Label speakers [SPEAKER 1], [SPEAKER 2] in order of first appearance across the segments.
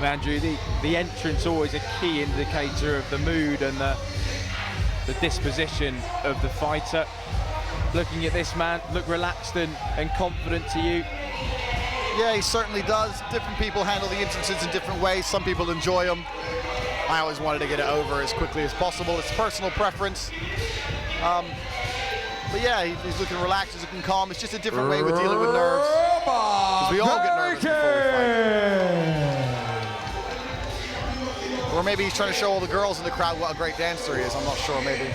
[SPEAKER 1] But Andrew, the entrance always a key indicator of the mood and the disposition of the fighter. Looking at this man, look relaxed and confident to you.
[SPEAKER 2] Yeah, he certainly does. Different people handle the entrances in different ways. Some people enjoy them. I always wanted to get it over as quickly as possible. It's personal preference. But yeah, he's looking relaxed, he's looking calm. It's just a different way we're dealing with nerves. Because we all get nervous before we fight. Or maybe he's trying to show all the girls in the crowd what a great dancer he is. I'm not sure, maybe.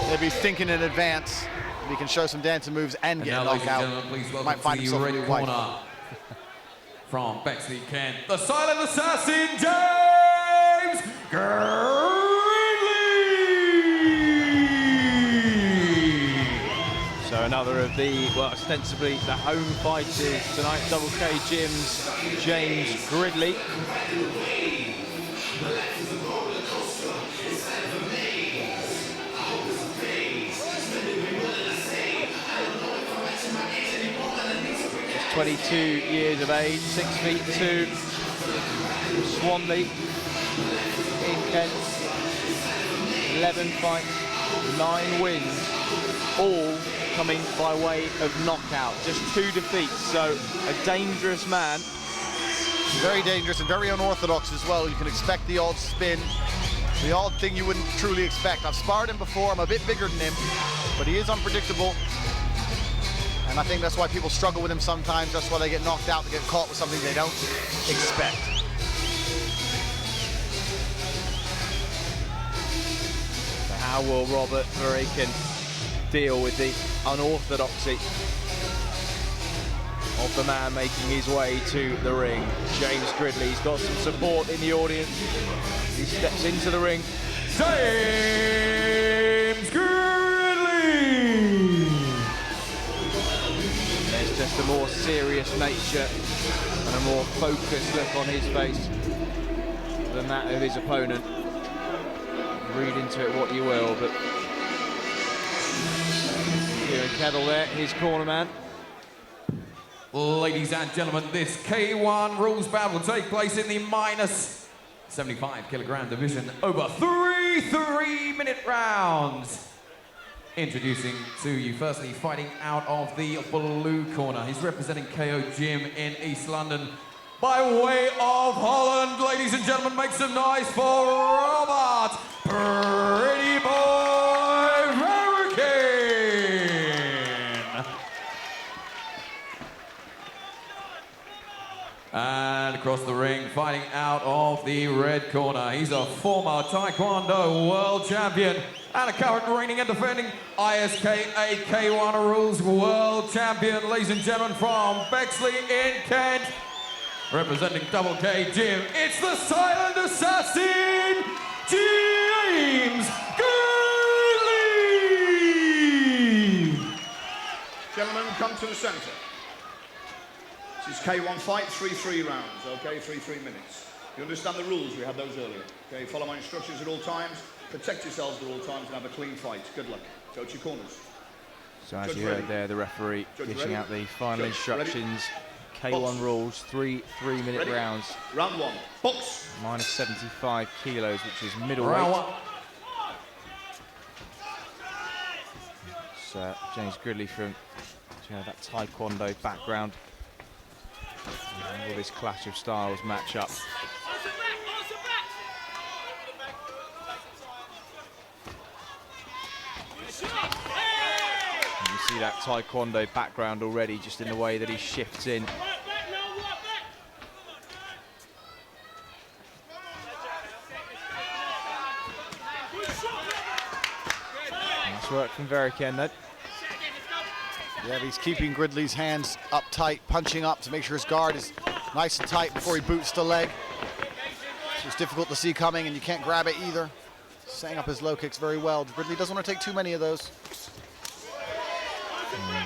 [SPEAKER 2] Maybe he's thinking in advance. He can show some dancing moves and get knocked out. Might find himself a new wife.
[SPEAKER 3] From Bexley, Kent, the silent assassin, James Gridley!
[SPEAKER 1] So another of the, well, ostensibly the home fighters tonight, Double K Gym's James Gridley. He's 22 years of age, 6'2", from Swanley in Kent. 11 fights, 9 wins, all coming by way of knockout. Just 2 defeats, so a dangerous man.
[SPEAKER 2] Very dangerous and very unorthodox as well. You can expect the odd spin, the odd thing you wouldn't truly expect. I've sparred him before, I'm a bit bigger than him, but he is unpredictable. And I think that's why people struggle with him sometimes. That's why they get knocked out, they get caught with something they don't expect.
[SPEAKER 1] So how will Robert Vereyken deal with the unorthodoxy of the man making his way to the ring? James Gridley's got some support in the audience. He steps into the ring.
[SPEAKER 3] James Gridley!
[SPEAKER 1] There's just a more serious nature and a more focused look on his face than that of his opponent. Read into it what you will, but Kieran Kettle there, his corner man.
[SPEAKER 3] Ladies and gentlemen, this K1 rules bout will take place in the minus 75 kilogram division over 3 3-minute rounds. Introducing to you firstly, fighting out of the blue corner. He's representing KO Gym in East London. By way of Holland, ladies and gentlemen, make some noise for Robert Pretty Boy Vereyken. And across the ring, fighting out of the red corner. He's a former Taekwondo world champion and a current reigning and defending ISKA K1 Rules world champion. Ladies and gentlemen, from Bexley in Kent, representing Double K Gym, it's the silent assassin, James Gridley!
[SPEAKER 4] Gentlemen, come to the centre. This is K1 fight, 3 rounds, okay, 3 minutes. You understand the rules, we had those earlier. Okay, follow my instructions at all times, protect yourselves at all times and have a clean fight. Good luck. Go to your corners.
[SPEAKER 1] So as
[SPEAKER 4] Judge
[SPEAKER 1] you heard
[SPEAKER 4] ready.
[SPEAKER 1] there, the referee
[SPEAKER 4] Judge
[SPEAKER 1] dishing
[SPEAKER 4] ready.
[SPEAKER 1] out the final
[SPEAKER 4] Judge
[SPEAKER 1] instructions.
[SPEAKER 4] ready.
[SPEAKER 1] K1
[SPEAKER 4] Box.
[SPEAKER 1] rules, 3 3-minute
[SPEAKER 4] Ready.
[SPEAKER 1] rounds.
[SPEAKER 4] Round 1, box.
[SPEAKER 1] Minus 75 kilos, which is
[SPEAKER 3] Round
[SPEAKER 1] middleweight.
[SPEAKER 3] 1.
[SPEAKER 1] So James Gridley from that Taekwondo background. And will this clash of styles match up? And you see that Taekwondo background already, just in the way that he shifts in. Nice work from Vereyken though.
[SPEAKER 2] Yeah, but he's keeping Gridley's hands up tight, punching up to make sure his guard is nice and tight before he boots the leg. So it's difficult to see coming, and you can't grab it either. Setting up his low kicks very well. Gridley doesn't want to take too many of those.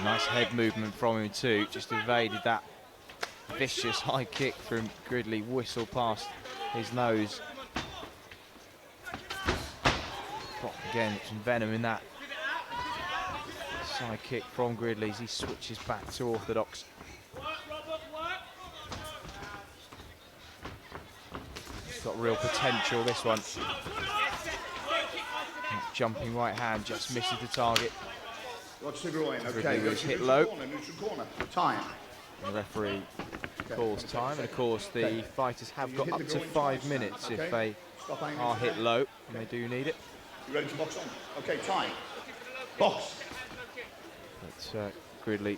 [SPEAKER 1] Nice head movement from him too. Just evaded that vicious high kick from Gridley. Whistle past his nose. Got again some venom in that side kick from Gridley as he switches back to orthodox. got real potential, this one. That jumping right hand just misses the target.
[SPEAKER 4] Watch the groin. Okay,
[SPEAKER 1] Gridley
[SPEAKER 4] go
[SPEAKER 1] was
[SPEAKER 4] to
[SPEAKER 1] hit
[SPEAKER 4] neutral
[SPEAKER 1] low.
[SPEAKER 4] corner, neutral corner. Time.
[SPEAKER 1] The referee calls time, and of course the fighters have got up to 5 minutes if they are hit low, and they do need it.
[SPEAKER 4] You ready to box on? Okay, time. Box.
[SPEAKER 1] But Gridley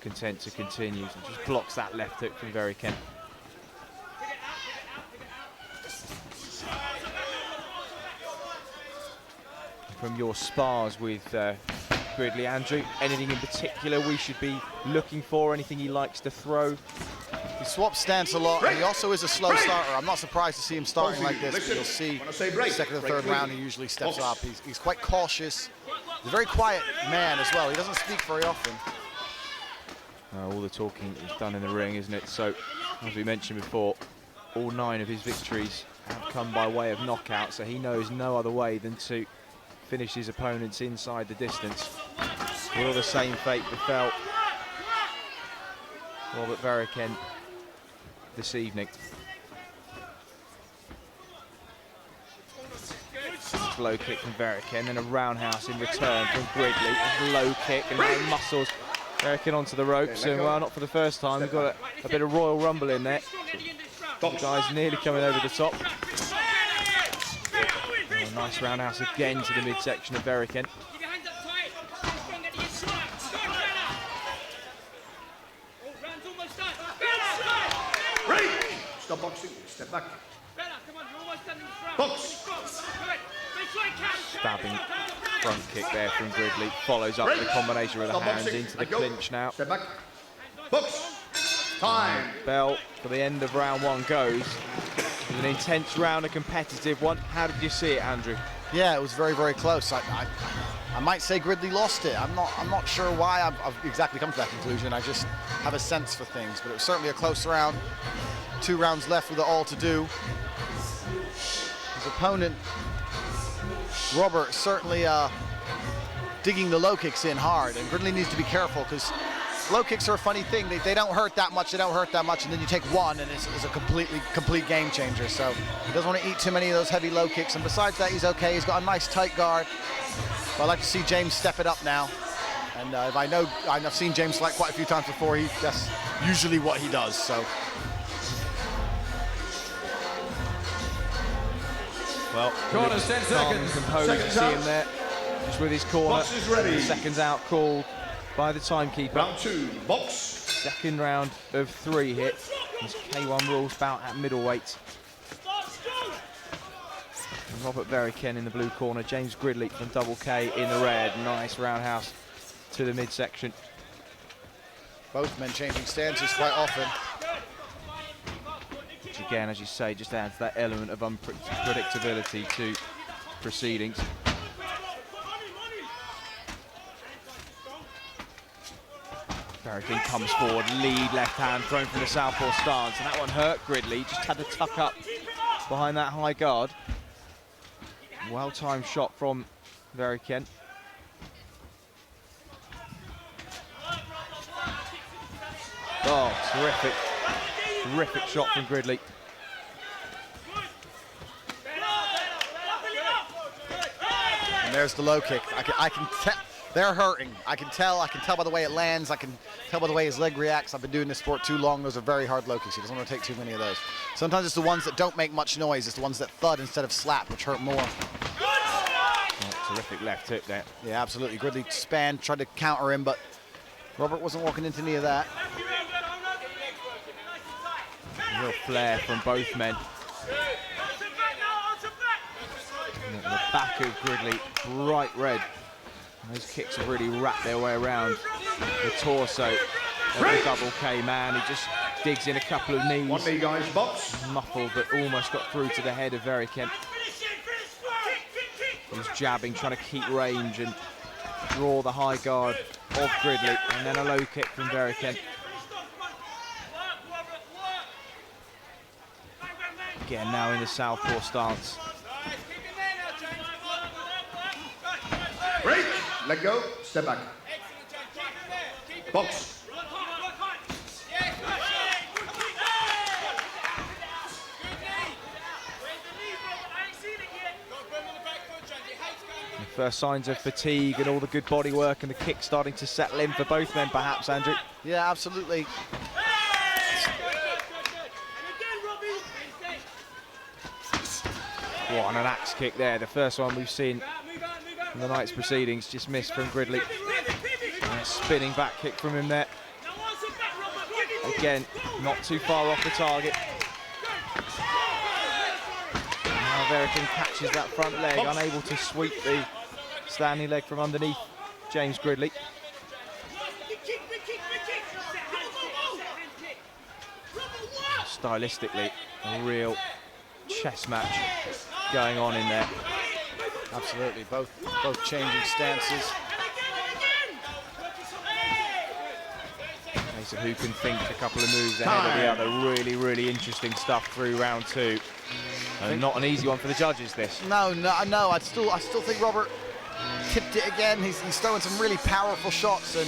[SPEAKER 1] content to continue and just blocks that left hook from Vereyken. From your spars with Gridley, Andrew, anything in particular we should be looking for? Anything he likes to throw?
[SPEAKER 2] He swaps stance a lot, and he also is a slow starter. I'm not surprised to see him starting like this, but you'll see second or third round he usually steps up. He's quite cautious. He's a very quiet man as well. He doesn't speak very often.
[SPEAKER 1] All the talking is done in the ring, isn't it? So, as we mentioned before, all 9 of his victories have come by way of knockout, so he knows no other way than to finish his opponents inside the distance. Will the same fate befell Robert Vereyken this evening? Low kick from Vereyken, and a roundhouse in return from Gridley. A low kick and no muscles. Vereyken onto the ropes, and well, not for the first time. We've got a bit of Royal Rumble in there. The guy's nearly coming over the top. Oh, nice roundhouse again to the midsection of Vereyken.
[SPEAKER 4] Stop boxing. Step back. Box.
[SPEAKER 1] Stabbing front kick there from Gridley. Follows up with a combination with the hands into the clinch now.
[SPEAKER 4] Step back. Box. Time.
[SPEAKER 1] Bell for the end of round 1 goes. It was an intense round, a competitive one. How did you see it, Andrew?
[SPEAKER 2] Yeah, it was very, very close. I might say Gridley lost it. I'm not sure why I've exactly come to that conclusion. I just have a sense for things, but it was certainly a close round. 2 rounds left with it all to do. His opponent, Robert, certainly digging the low kicks in hard, and Gridley needs to be careful because low kicks are a funny thing. They don't hurt that much, and then you take one and it's a complete game changer. So he doesn't want to eat too many of those heavy low kicks, and besides that, he's okay. He's got a nice tight guard. But I'd like to see James step it up now. And I've seen James fight quite a few times before. That's usually what he does. So.
[SPEAKER 1] Well,
[SPEAKER 3] Corners, 10 seconds.
[SPEAKER 1] Composed, see him there, just with his corner.
[SPEAKER 4] Box is ready.
[SPEAKER 1] Seconds out called by the timekeeper.
[SPEAKER 4] Round 2. Box.
[SPEAKER 1] Second round of 3 hit. This K1 rules bout at middleweight. And Robert Vereyken in the blue corner. James Gridley from Double K in the red. Nice roundhouse to the midsection.
[SPEAKER 2] Both men changing stances quite often.
[SPEAKER 1] Which again, as you say, just adds that element of unpredictability to proceedings. Vereyken comes forward, lead left hand thrown from the southpaw stance, and that one hurt Gridley. Just had to tuck up behind that high guard. Well-timed shot from Vereyken. Oh, terrific shot from Gridley.
[SPEAKER 2] And there's the low kick. I can tell they're hurting. I can tell by the way it lands. I can tell by the way his leg reacts. I've been doing this sport too long. Those are very hard low kicks. He doesn't want to take too many of those. Sometimes it's the ones that don't make much noise. It's the ones that thud instead of slap, which hurt more.
[SPEAKER 1] Oh, terrific left hook there.
[SPEAKER 2] Yeah, absolutely. Gridley span, tried to counter him, but Robert wasn't walking into any of that.
[SPEAKER 1] Real flair from both men. And the back of Gridley, bright red. And those kicks have really wrapped their way around the torso of the Double K man. He just digs in a couple of knees.
[SPEAKER 4] 1 knee, guys, box.
[SPEAKER 1] Muffled, but almost got through to the head of Vereyken. He's jabbing, trying to keep range and draw the high guard of Gridley. And then a low kick from Vereyken. Again, now in the southpaw stance.
[SPEAKER 4] Break. Let go. Step back. Box.
[SPEAKER 1] The first signs of fatigue and all the good body work and the kick starting to settle in for both men, perhaps, Andrew.
[SPEAKER 2] Yeah, absolutely.
[SPEAKER 1] What an axe kick there. The first one we've seen in the night's proceedings, just missed from Gridley. And a spinning back kick from him there. Again, not too far off the target. Now Vereyken catches that front leg, unable to sweep the standing leg from underneath James Gridley. Stylistically, a real chess match going on in there.
[SPEAKER 2] Absolutely, both changing stances.
[SPEAKER 1] Case of who can think a couple of moves ahead of the other. Really, really interesting stuff through round two. And not an easy one for the judges, this.
[SPEAKER 2] No. I still think Robert tipped it again. He's throwing some really powerful shots, and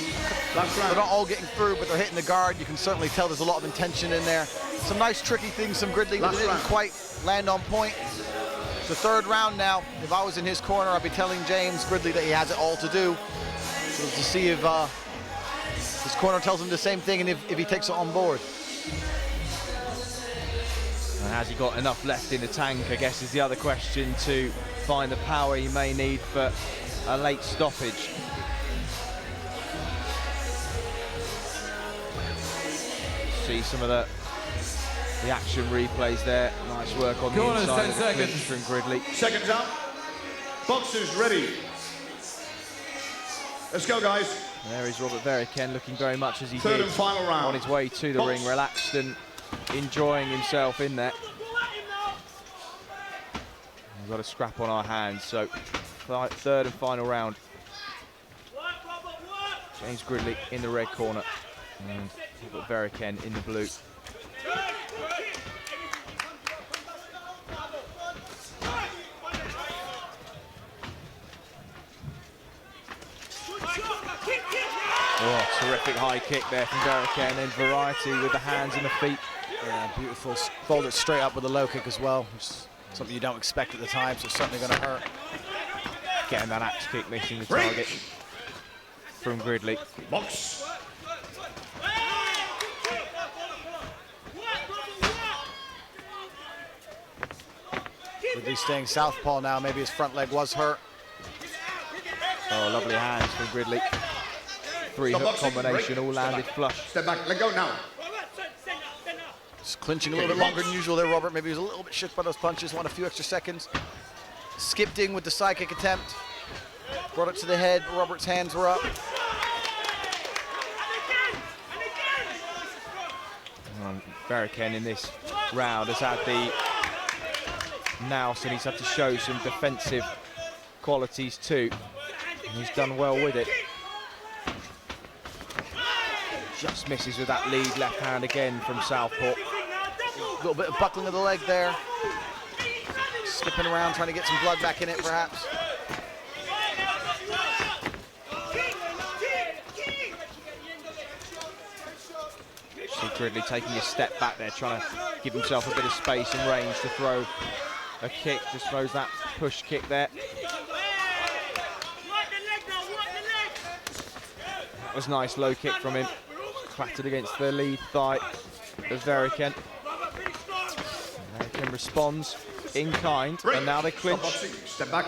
[SPEAKER 2] they're not all getting through, but they're hitting the guard. You can certainly tell there's a lot of intention in there. Some nice tricky things from Gridley that didn't quite land on point. It's the third round now. If I was in his corner, I'd be telling James Gridley that he has it all to do. So to see if his corner tells him the same thing, and if he takes it on board.
[SPEAKER 1] And has he got enough left in the tank, I guess, is the other question, to find the power he may need for a late stoppage. See some of the action replays there. Nice work on the inside of the clinch from Gridley.
[SPEAKER 4] Seconds out. Boxers ready. Let's go, guys.
[SPEAKER 1] There is Robert Vereyken, looking very much as he
[SPEAKER 4] Third
[SPEAKER 1] did
[SPEAKER 4] and final round.
[SPEAKER 1] on his way to the ring, relaxed and enjoying himself in there. We've got a scrap on our hands, so third and final round. James Gridley in the red corner and Robert Vereyken in the blue. Oh, terrific high kick there from Vereyken, and then variety with the hands and the feet.
[SPEAKER 2] Yeah, beautiful. Folded straight up with a low kick as well, which is something you don't expect at the time, so it's certainly going to hurt.
[SPEAKER 1] Getting that axe kick, missing the target from Gridley.
[SPEAKER 4] Box.
[SPEAKER 2] Gridley staying southpaw now. Maybe his front leg was hurt.
[SPEAKER 1] Oh, lovely hands from Gridley. Three hook combination, all landed flush.
[SPEAKER 4] Step back, let go now.
[SPEAKER 2] Just clinching a little bit longer than usual there, Robert. Maybe he was a little bit shook by those punches, want a few extra seconds. Skipped in with the side kick attempt. Brought it to the head, Robert's hands were up.
[SPEAKER 1] Vereyken in this round has had the nous, and he's had to show some defensive qualities too. And he's done well with it. Just misses with that lead left hand again from southpaw.
[SPEAKER 2] A little bit of buckling of the leg there. Slipping around, trying to get some blood back in it, perhaps.
[SPEAKER 1] See Gridley taking a step back there, trying to give himself a bit of space and range to throw a kick. Just throws that push kick there. That was nice low kick from him. Clattered against the lead thigh of Vereyken. Vereyken responds in kind, and now they clinch.
[SPEAKER 4] Step back.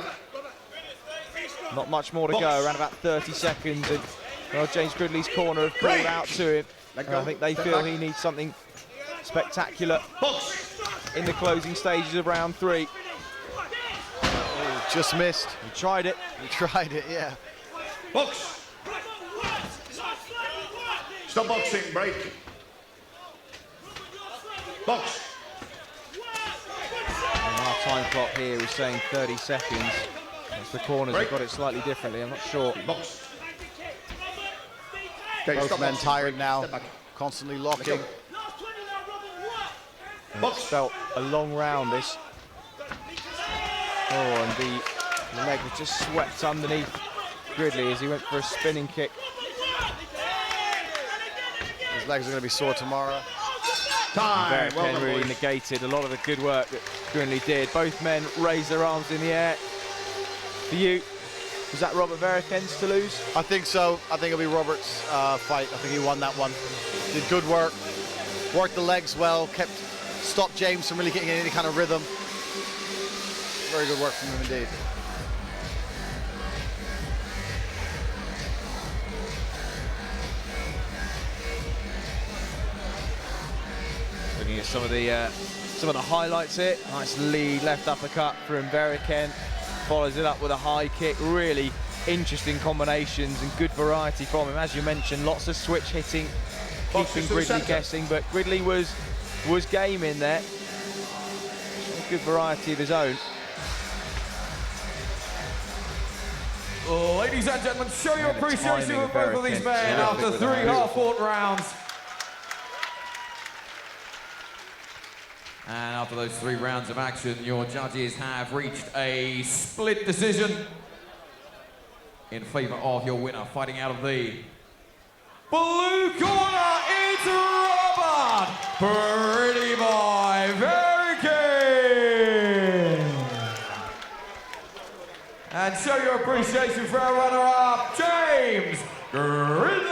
[SPEAKER 1] Not much more to go, around about 30 seconds, and well, James Gridley's corner have called out to him. And I think they feel he needs something spectacular in the closing stages of round three.
[SPEAKER 2] Oh, just missed.
[SPEAKER 1] He tried it.
[SPEAKER 2] He tried it, yeah.
[SPEAKER 4] Box. Stop boxing, break. Box.
[SPEAKER 1] And our time clock here is saying 30 seconds. As the corners have got it slightly differently, I'm not sure.
[SPEAKER 4] Box.
[SPEAKER 2] Both men tired now, constantly locking.
[SPEAKER 1] It's felt a long round, this. Oh, and the leg was just swept underneath Gridley as he went for a spinning kick.
[SPEAKER 2] His legs are going to be sore tomorrow.
[SPEAKER 4] Time.
[SPEAKER 1] Vereyken really negated a lot of the good work that Gridley did. Both men raised their arms in the air. For you, Was that Robert Vereyken's to lose?
[SPEAKER 2] I think so. I think it'll be Robert's fight. I think he won that one. Did good work. Worked the legs well. Stopped James from really getting any kind of rhythm. Very good work from him indeed.
[SPEAKER 1] Looking at some of the highlights here. Nice lead left uppercut from Vereyken. Follows it up with a high kick. Really interesting combinations and good variety from him. As you mentioned, lots of switch hitting, keeping Gridley guessing, but Gridley was game in there. A good variety of his own.
[SPEAKER 3] Ladies and gentlemen, show your appreciation for both of these men after 3 hard-fought rounds. And after those 3 rounds of action, your judges have reached a split decision in favor of your winner. Fighting out of the blue corner, it's Robert Pretty Boy Vereyken. And show your appreciation for our runner-up, James Gridley.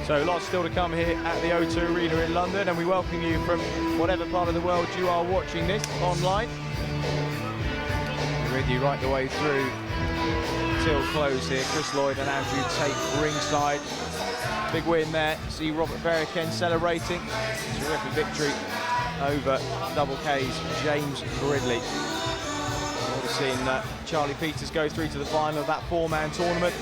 [SPEAKER 1] So lots still to come here at the O2 Arena in London, and we welcome you from whatever part of the world you are watching this online. We're with you right the way through till close here. Chris Lloyd and Andrew Tate ringside. Big win there. See Robert Vereyken celebrating. Terrific victory over Double K's James Gridley. We've seen Charlie Peters go through to the final of that 4-man tournament.